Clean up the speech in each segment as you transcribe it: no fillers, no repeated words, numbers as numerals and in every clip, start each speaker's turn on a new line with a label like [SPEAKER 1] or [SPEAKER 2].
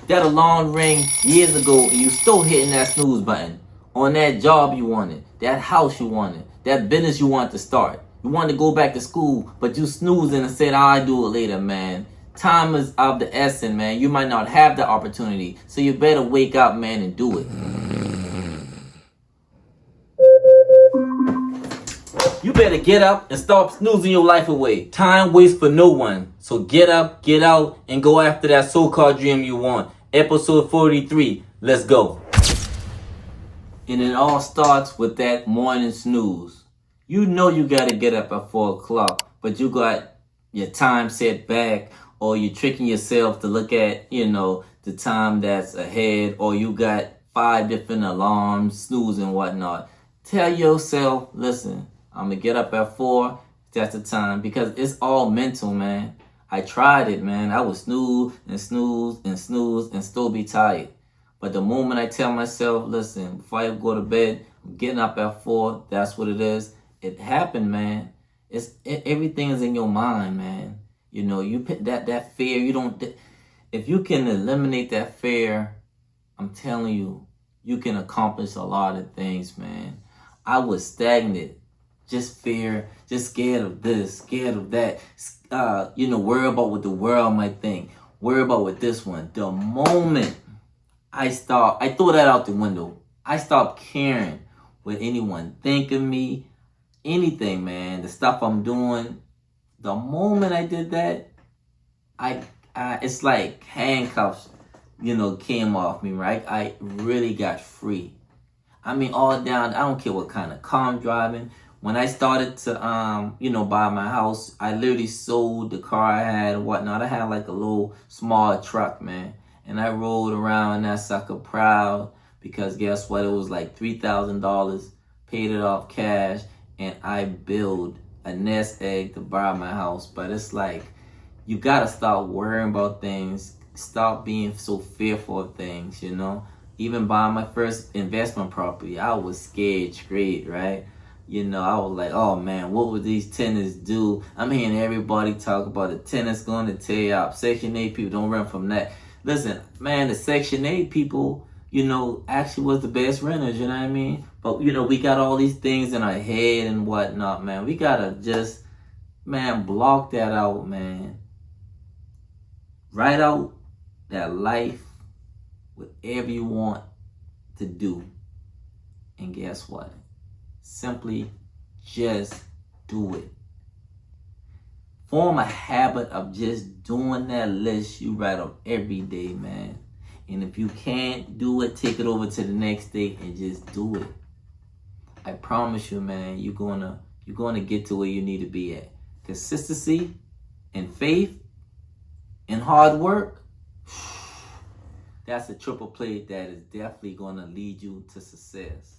[SPEAKER 1] That alarm ring years ago and you still hitting that snooze button. On that job you wanted, that house you wanted, that business you wanted to start. You wanted to go back to school, but you snoozing and said, I'll do it later, man. Time is of the essence, man. You might not have the opportunity, so you better wake up, man, and do it. You better get up and stop snoozing your life away. Time waits for no one. So get up, get out, and go after that so-called dream you want. Episode 43. Let's go. And it all starts with that morning snooze. You know you got to get up at 4 o'clock, but you got your time set back, or you're tricking yourself to look at, the time that's ahead, or you got 5 different alarms, snooze and whatnot. Tell yourself, listen, I'm going to get up at 4. That's the time, because it's all mental, man. I tried it, man. I would snooze and snooze and snooze and still be tired. But the moment I tell myself, listen, before I go to bed, I'm getting up at 4. That's what it is. It happened, man. Everything is in your mind, man. You put that fear. If you can eliminate that fear, I'm telling you, you can accomplish a lot of things, man. I was stagnant. Just fear, just scared of this, scared of that. Worry about what the world might think. Worry about what this one. The moment I throw that out the window. I stopped caring what anyone think of me. Anything, man. The stuff I'm doing. The moment I did that, it's like handcuffs, came off me, right? I really got free. I mean, all down. I don't care what kind of car I'm driving. When I started to, buy my house, I literally sold the car I had and whatnot. I had like a little small truck, man. And I rolled around that sucker proud, because guess what? It was like $3,000, paid it off cash, and I built a nest egg to buy my house. But it's like, you gotta stop worrying about things. Stop being so fearful of things, Even buying my first investment property, I was scared straight, right? I was like, oh man, what would these tenants do? I'm hearing everybody talk about the tenants going to tear you up. Section 8 people, don't run from that. Listen, man, the Section 8 people, actually was the best renters, you know what I mean? But, we got all these things in our head and whatnot, man. We got to just, man, block that out, man. Write out that life, whatever you want to do. And guess what? Simply just do it. Form a habit of just doing that list you write up every day, man. And if you can't do it, take it over to the next day and just do it. I promise you, man, you're gonna get to where you need to be at. Consistency and faith and hard work. That's a triple play that is definitely gonna lead you to success.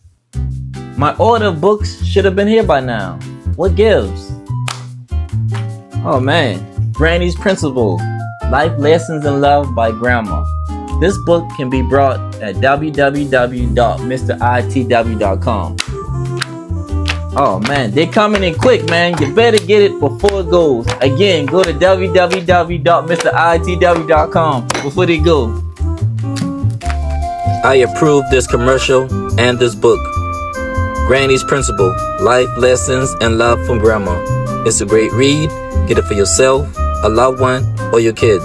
[SPEAKER 1] My order books should have been here by now. What gives? Oh man, Granny's Principle, Life Lessons in Love by Grandma. This book can be brought at www.mritw.com. Oh man, they're coming in quick, man. You better get it before it goes. Again, go to www.mritw.com before they go. I approve this commercial and this book. Granny's Principle, Life Lessons and Love from Grandma. It's a great read. Get it for yourself, a loved one, or your kids.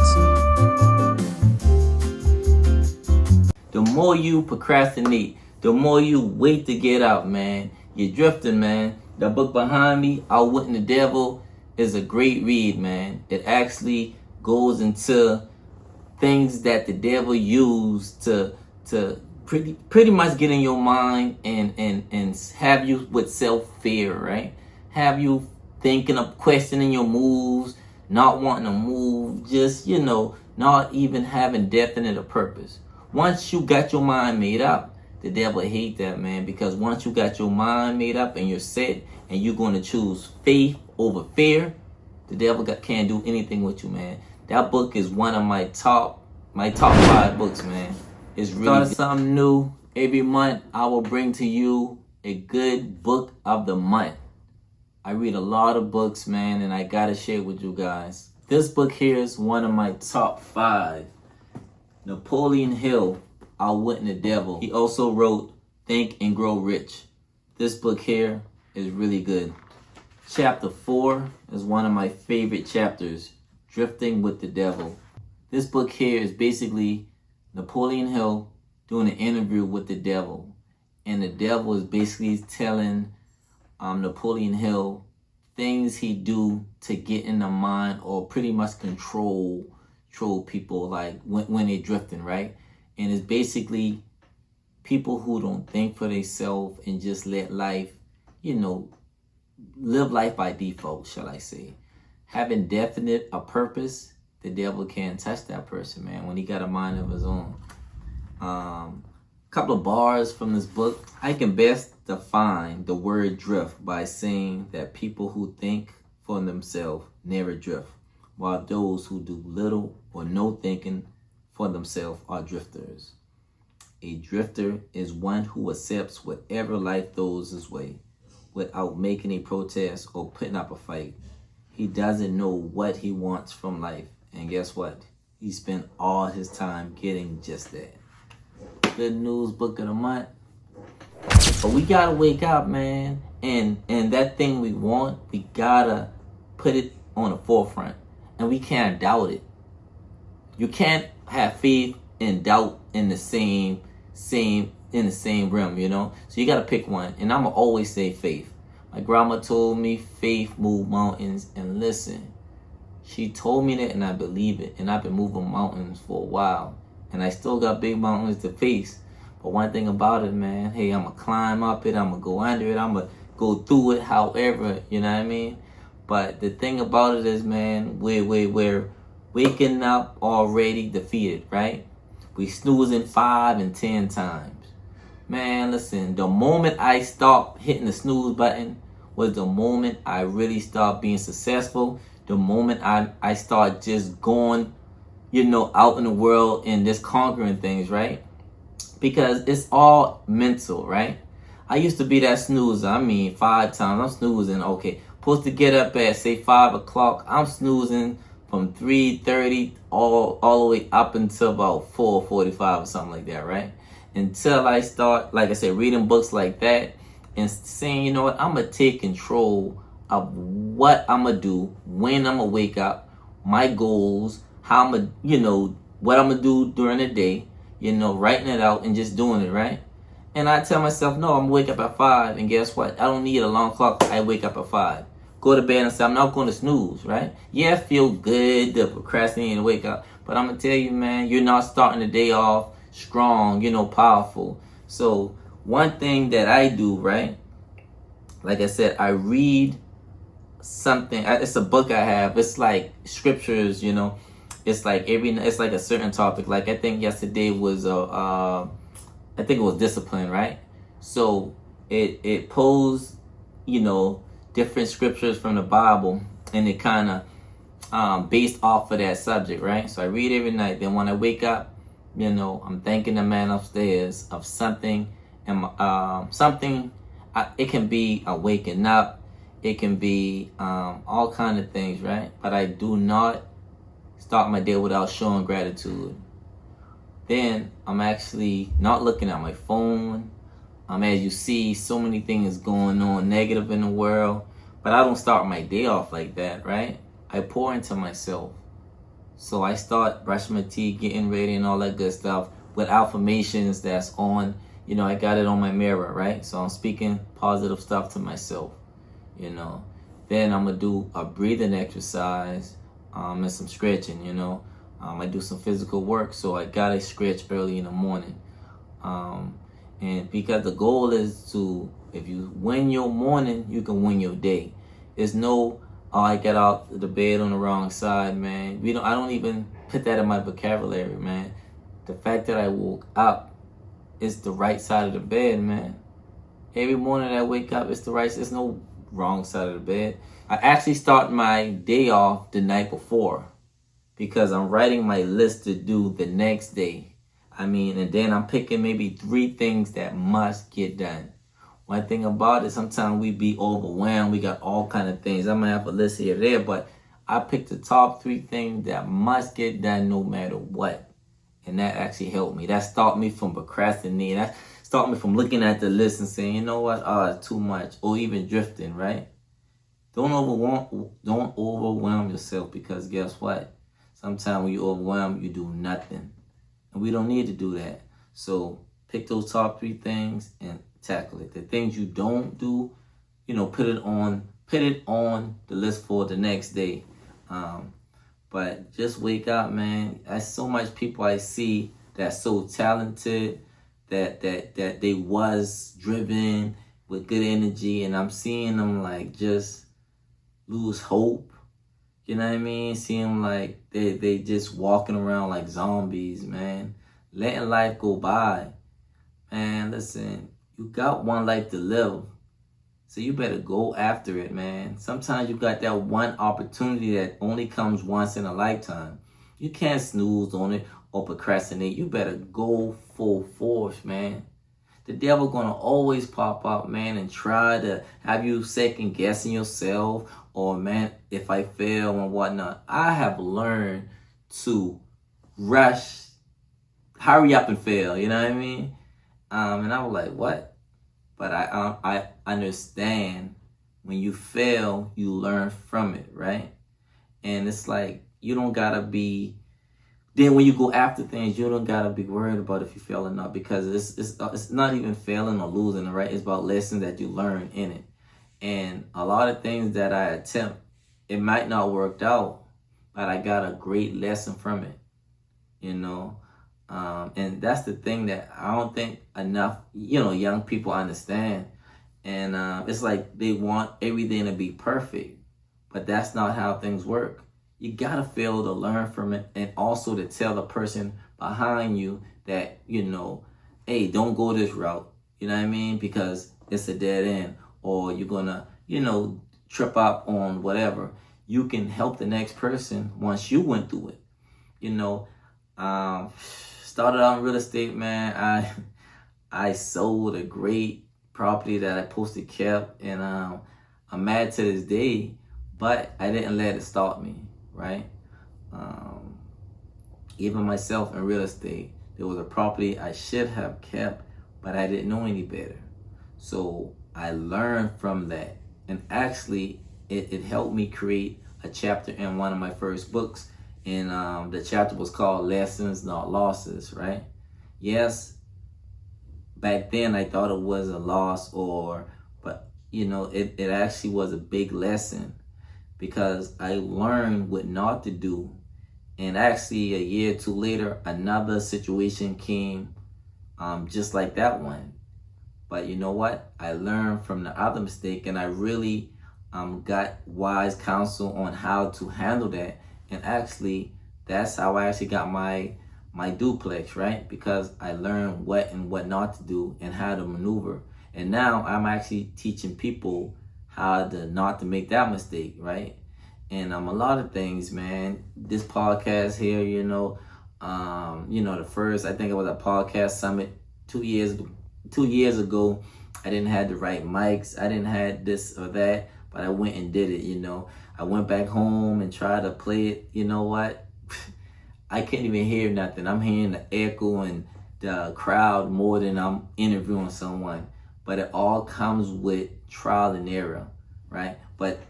[SPEAKER 1] The more you procrastinate, the more you wait to get out, man. You're drifting, man. The book behind me, Outwitting the Devil, is a great read, man. It actually goes into things that the devil used to pretty much get in your mind and have you with self-fear, right? Have you thinking of questioning your moves, not wanting to move, just, not even having definite a purpose. Once you got your mind made up, the devil hate that, man, because once you got your mind made up and you're set and you're going to choose faith over fear, the devil can't do anything with you, man. That book is one of my top 5 books, man. It's really something new. Every month, I will bring to you a good book of the month. I read a lot of books, man, and I gotta share with you guys. This book here is one of my top 5. Napoleon Hill, Outwitting the Devil. He also wrote Think and Grow Rich. This book here is really good. Chapter 4 is one of my favorite chapters, Drifting with the Devil. This book here is basically Napoleon Hill doing an interview with the devil. And the devil is basically telling Napoleon Hill things he do to get in the mind or pretty much control people, like when they're drifting, right? And it's basically people who don't think for themselves and just let life, live life by default, shall I say. Having a purpose, the devil can't touch that person, man, when he got a mind of his own. Couple of bars from this book. I can best define the word drift by saying that people who think for themselves never drift, while those who do little or no thinking for themselves are drifters. A drifter is one who accepts whatever life throws his way without making a protest or putting up a fight. He doesn't know what he wants from life, and guess what? He spent all his time getting just that. Good news book of the month. But we gotta wake up, man, and that thing we want, we gotta put it on the forefront, and we can't doubt it. You can't have faith and doubt in the same realm, So you gotta pick one, and I'ma always say faith. My grandma told me faith move mountains, and listen, she told me that, and I believe it. And I've been moving mountains for a while, and I still got big mountains to face. But one thing about it, man, hey, I'ma climb up it, I'ma go under it, I'ma go through it, however, you know what I mean? But the thing about it is, man, we're waking up already defeated, right? We snoozing 5 and 10 times. Man, listen, the moment I stopped hitting the snooze button was the moment I really started being successful. The moment I start just going, out in the world and just conquering things, right? Because it's all mental, right? I used to be that snoozer. 5 times. I'm snoozing. Okay, supposed to get up at, say, 5 o'clock. I'm snoozing from 3:30 all the way up until about 4:45 or something like that, right? Until I start, like I said, reading books like that and saying, you know what, I'm going to take control of what I'm going to do, when I'm going to wake up, my goals, how I'm going to, what I'm going to do during the day, writing it out and just doing it, right? And I tell myself, no, I'm going to wake up at 5, and guess what? I don't need an alarm clock. I wake up at 5. Go to bed and say, I'm not going to snooze, right? Yeah, feel good to procrastinate and wake up. But I'm going to tell you, man, you're not starting the day off strong, powerful. So one thing that I do, right? Like I said, I read something. It's a book I have. It's like scriptures, It's like it's like a certain topic. Like I think yesterday was I think it was discipline, right? So it posed, different scriptures from the Bible, and it kind of based off of that subject, right? So I read every night. Then when I wake up, I'm thanking the man upstairs of something, and it can be waking up, it can be all kind of things, right? But I do not start my day without showing gratitude. Then I'm actually not looking at my phone. As you see, so many things going on negative in the world, but I don't start my day off like that, right? I pour into myself. So I start brushing my teeth, getting ready and all that good stuff with affirmations that's on, I got it on my mirror, right? So I'm speaking positive stuff to myself, Then I'm going to do a breathing exercise and some stretching, I do some physical work, so I got to stretch early in the morning. And because the goal is to, if you win your morning, you can win your day. There's no, I got out the bed on the wrong side, man. I don't even put that in my vocabulary, man. The fact that I woke up is the right side of the bed, man. Every morning I wake up, it's the right. There's no wrong side of the bed. I actually start my day off the night before because I'm writing my list to do the next day. And then I'm picking maybe 3 things that must get done. One thing about it, sometimes we be overwhelmed. We got all kind of things. I might have a list here or there, but I picked the top 3 things that must get done no matter what. And that actually helped me. That stopped me from procrastinating. That stopped me from looking at the list and saying, you know what, it's too much. Or even drifting, right? Don't overwhelm yourself, because guess what? Sometimes when you overwhelm, you do nothing. And we don't need to do that. So pick those top 3 things and tackle it. The things you don't do, put it on the list for the next day. But just wake up, man. There's so much people I see that's so talented, that they was driven with good energy, and I'm seeing them like just lose hope. You know what I mean? Seeing them like they just walking around like zombies, man. Letting life go by. Man, listen, you got one life to live. So you better go after it, man. Sometimes you got that one opportunity that only comes once in a lifetime. You can't snooze on it or procrastinate. You better go full force, man. The devil gonna always pop up, man, and try to have you second guessing yourself, or man, if I fail and whatnot. I have learned to hurry up and fail. You know what I mean? And I was like, what? But I understand, when you fail, you learn from it, right? And it's like, you don't gotta be. Then when you go after things, you don't gotta be worried about if you fail or not, because it's not even failing or losing, right? It's about lessons that you learn in it. And a lot of things that I attempt, it might not work out, but I got a great lesson from it, And that's the thing that I don't think enough, young people understand. And it's like they want everything to be perfect, but that's not how things work. You gotta fail to learn from it, and also to tell the person behind you that, hey, don't go this route. You know what I mean? Because it's a dead end, or you're gonna, trip up on whatever. You can help the next person once you went through it. Started out in real estate, man. I sold a great property that I posted kept, and I'm mad to this day, but I didn't let it stop me, right? Even myself in real estate, there was a property I should have kept, but I didn't know any better. So I learned from that, and actually it helped me create a chapter in one of my first books. And the chapter was called Lessons, Not Losses, right? Yes, back then I thought it was a loss, but it actually was a big lesson, because I learned what not to do. And actually a year or two later, another situation came just like that one. But you know what? I learned from the other mistake, and I really got wise counsel on how to handle that. And actually, that's how I actually got my duplex, right? Because I learned what and what not to do and how to maneuver. And now I'm actually teaching people how to not to make that mistake, right? And a lot of things, man. This podcast here, the first, I think it was a podcast summit 2 years ago. I didn't have the right mics. I didn't have this or that, but I went and did it, I went back home and tried to play it. You know what? I can't even hear nothing. I'm hearing the echo and the crowd more than I'm interviewing someone. But it all comes with trial and error, right? But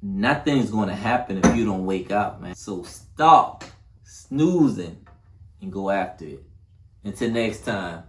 [SPEAKER 1] nothing's going to happen if you don't wake up, man. So stop snoozing and go after it. Until next time.